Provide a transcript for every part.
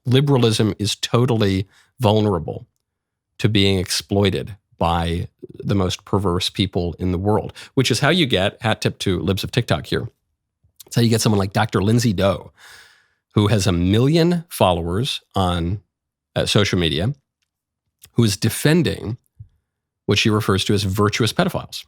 Liberalism is totally vulnerable to being exploited by the most perverse people in the world, which is how you get, hat tip to libs of TikTok here, it's how you get someone like Dr. Lindsey Doe, who has 1 million followers on social media, who is defending what she refers to as virtuous pedophiles.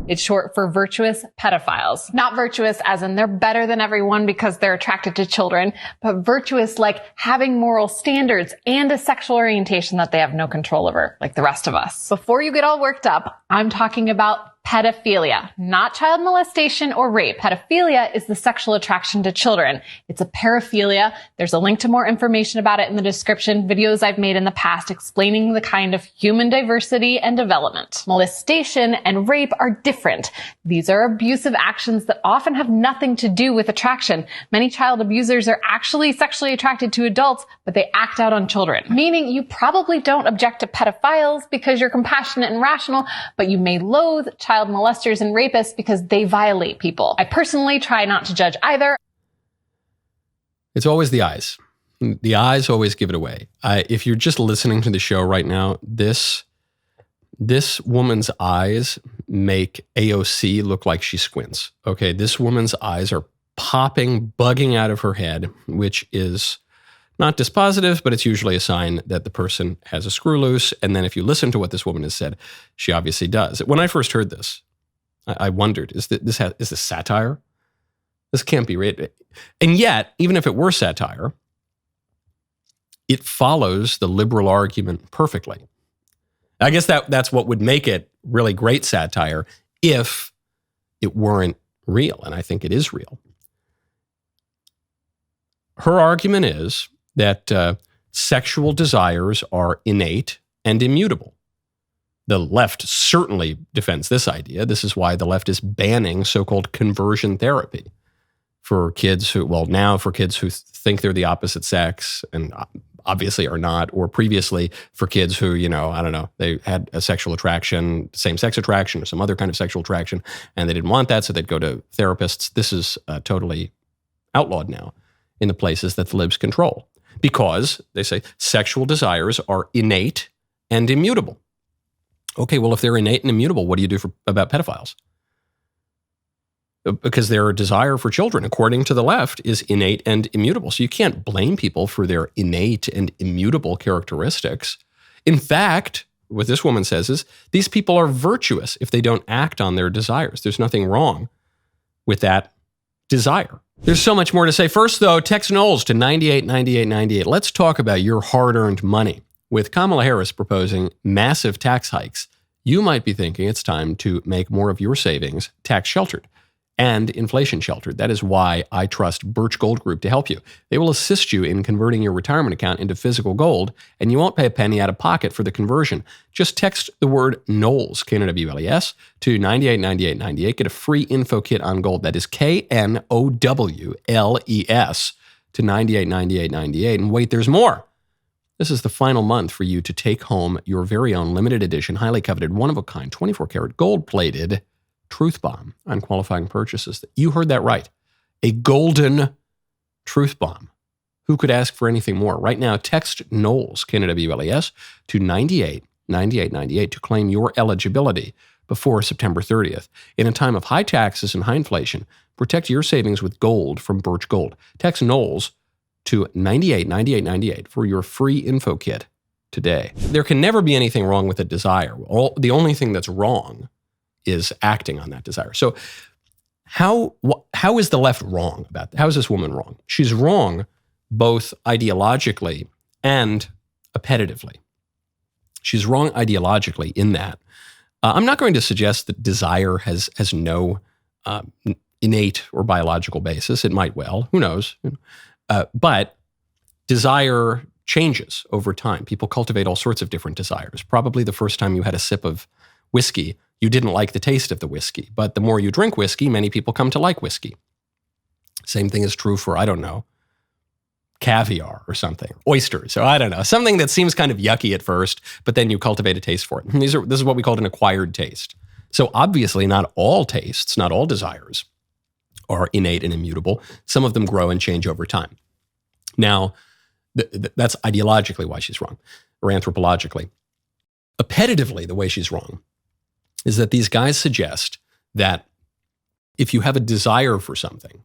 It's short for virtuous pedophiles. Not virtuous as in they're better than everyone because they're attracted to children, but virtuous like having moral standards and a sexual orientation that they have no control over, like the rest of us. Before you get all worked up, I'm talking about pedophilia, not child molestation or rape. Pedophilia is the sexual attraction to children. It's a paraphilia. There's a link to more information about it in the description, videos I've made in the past explaining the kind of human diversity and development. Molestation and rape are different. These are abusive actions that often have nothing to do with attraction. Many child abusers are actually sexually attracted to adults, but they act out on children. Meaning you probably don't object to pedophiles because you're compassionate and rational, but you may loathe child molesters and rapists because they violate people. I personally try not to judge either. It's always the eyes. The eyes always give it away. If you're just listening to the show right now, this woman's eyes make AOC look like she squints. Okay, this woman's eyes are popping, bugging out of her head, which is not dispositive, but it's usually a sign that the person has a screw loose. And then if you listen to what this woman has said, she obviously does. When I first heard this, I wondered, is this satire? This can't be right. And yet, even if it were satire, it follows the liberal argument perfectly. I guess that's what would make it really great satire if it weren't real. And I think it is real. Her argument is that sexual desires are innate and immutable. The left certainly defends this idea. This is why the left is banning so-called conversion therapy for kids who think they're the opposite sex and obviously are not, or previously for kids who, they had a sexual attraction, same-sex attraction or some other kind of sexual attraction, and they didn't want that, so they'd go to therapists. This is totally outlawed now in the places that the libs control. Because, they say, sexual desires are innate and immutable. Okay, well, if they're innate and immutable, what do you do about pedophiles? Because their desire for children, according to the left, is innate and immutable. So you can't blame people for their innate and immutable characteristics. In fact, what this woman says is, these people are virtuous if they don't act on their desires. There's nothing wrong with that desire. There's so much more to say. First, though, text Knowles to 989898. Let's talk about your hard-earned money. With Kamala Harris proposing massive tax hikes, you might be thinking it's time to make more of your savings tax-sheltered and inflation-sheltered. That is why I trust Birch Gold Group to help you. They will assist you in converting your retirement account into physical gold, and you won't pay a penny out of pocket for the conversion. Just text the word Knowles, Knowles, to 989898. Get a free info kit on gold. That is KNOWLES to 989898. And wait, there's more. This is the final month for you to take home your very own limited edition, highly coveted, one-of-a-kind, 24-karat, gold-plated Truth Bomb on qualifying purchases. You heard that right. A golden Truth Bomb. Who could ask for anything more? Right now, text Knowles, KNOWLES, to 989898 to claim your eligibility before September 30th. In a time of high taxes and high inflation, protect your savings with gold from Birch Gold. Text Knowles to 989898 for your free info kit today. There can never be anything wrong with a desire. The only thing that's wrong is acting on that desire. So how is the left wrong about that? How is this woman wrong? She's wrong both ideologically and appetitively. She's wrong ideologically in that. I'm not going to suggest that desire has no innate or biological basis. It might well. Who knows? But desire changes over time. People cultivate all sorts of different desires. Probably the first time you had a sip of whiskey, you didn't like the taste of the whiskey. But the more you drink whiskey, many people come to like whiskey. Same thing is true for, caviar or something, oysters. So I don't know, something that seems kind of yucky at first, but then you cultivate a taste for it. And this is what we call an acquired taste. So obviously not all tastes, not all desires are innate and immutable. Some of them grow and change over time. Now, That's ideologically why she's wrong, or anthropologically. Appetitively, the way she's wrong is that these guys suggest that if you have a desire for something,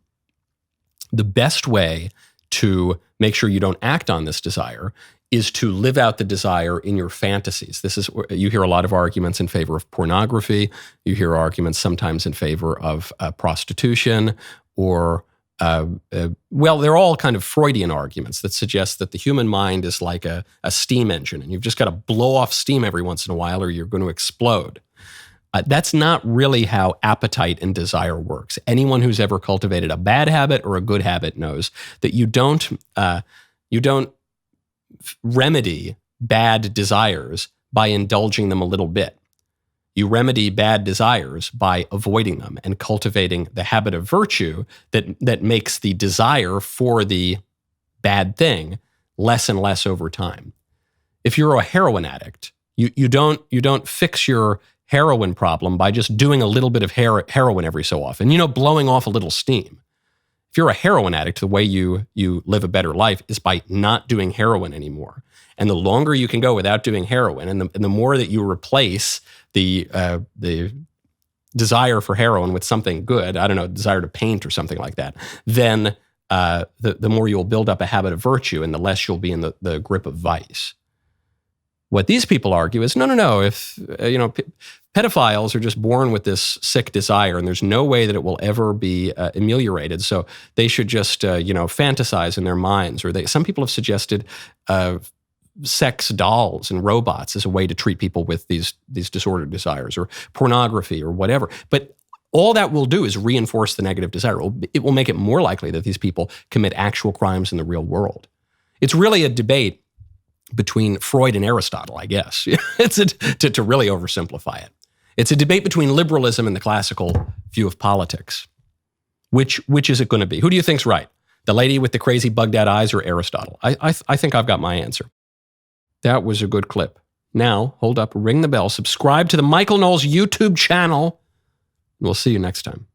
the best way to make sure you don't act on this desire is to live out the desire in your fantasies. You hear a lot of arguments in favor of pornography. You hear arguments sometimes in favor of prostitution, or they're all kind of Freudian arguments that suggest that the human mind is like a steam engine, and you've just got to blow off steam every once in a while or you're going to explode. That's not really how appetite and desire works. Anyone who's ever cultivated a bad habit or a good habit knows that you don't remedy bad desires by indulging them a little bit. You remedy bad desires by avoiding them and cultivating the habit of virtue that makes the desire for the bad thing less and less over time. If you're a heroin addict, you don't fix your heroin problem by just doing a little bit of heroin every so often, blowing off a little steam. If you're a heroin addict, the way you live a better life is by not doing heroin anymore. And the longer you can go without doing heroin, and the more that you replace the desire for heroin with something good, I don't know, desire to paint or something like that, then the more you'll build up a habit of virtue and the less you'll be in the grip of vice. What these people argue is, no, if, pedophiles are just born with this sick desire and there's no way that it will ever be ameliorated. So they should just, fantasize in their minds. Or some people have suggested sex dolls and robots as a way to treat people with these disordered desires, or pornography or whatever. But all that will do is reinforce the negative desire. It will make it more likely that these people commit actual crimes in the real world. It's really a debate between Freud and Aristotle, I guess. It's to really oversimplify it. It's a debate between liberalism and the classical view of politics. Which is it going to be? Who do you think's right? The lady with the crazy bugged out eyes or Aristotle? I think I've got my answer. That was a good clip. Now, hold up, ring the bell, subscribe to the Michael Knowles YouTube channel, and we'll see you next time.